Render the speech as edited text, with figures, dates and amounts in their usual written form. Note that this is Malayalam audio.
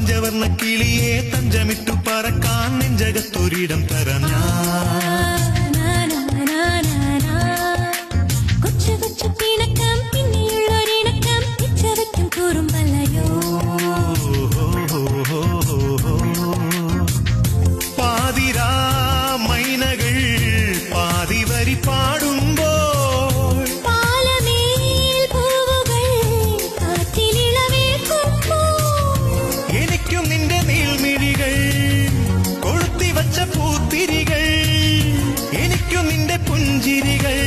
പഞ്ചവർണ്ണ കിളിയെ തഞ്ചമിട്ടു പറക്കാൻ നെഞ്ചകത്തൊരിടം തരാൻ കൊച്ചു കൊച്ചു പിണക്കം പിന്നെയുള്ളൊരിണക്കം പിച്ചവയ്ക്കും കുറുമ്പല്ലയോ പാതിരാ മൈനകൾ പാതിവരി പാടുമ്പോൾ പാലമേൽ പൂവുകൾ കാറ്റിലിളവേൽക്കുമ്പോൾ എനിക്കും നിന്റെ നീൾമിഴികൾ കൊളുത്തി വച്ച പൂത്തിരികൾ എനിക്കും നിന്റെ പുഞ്ചിരികൾ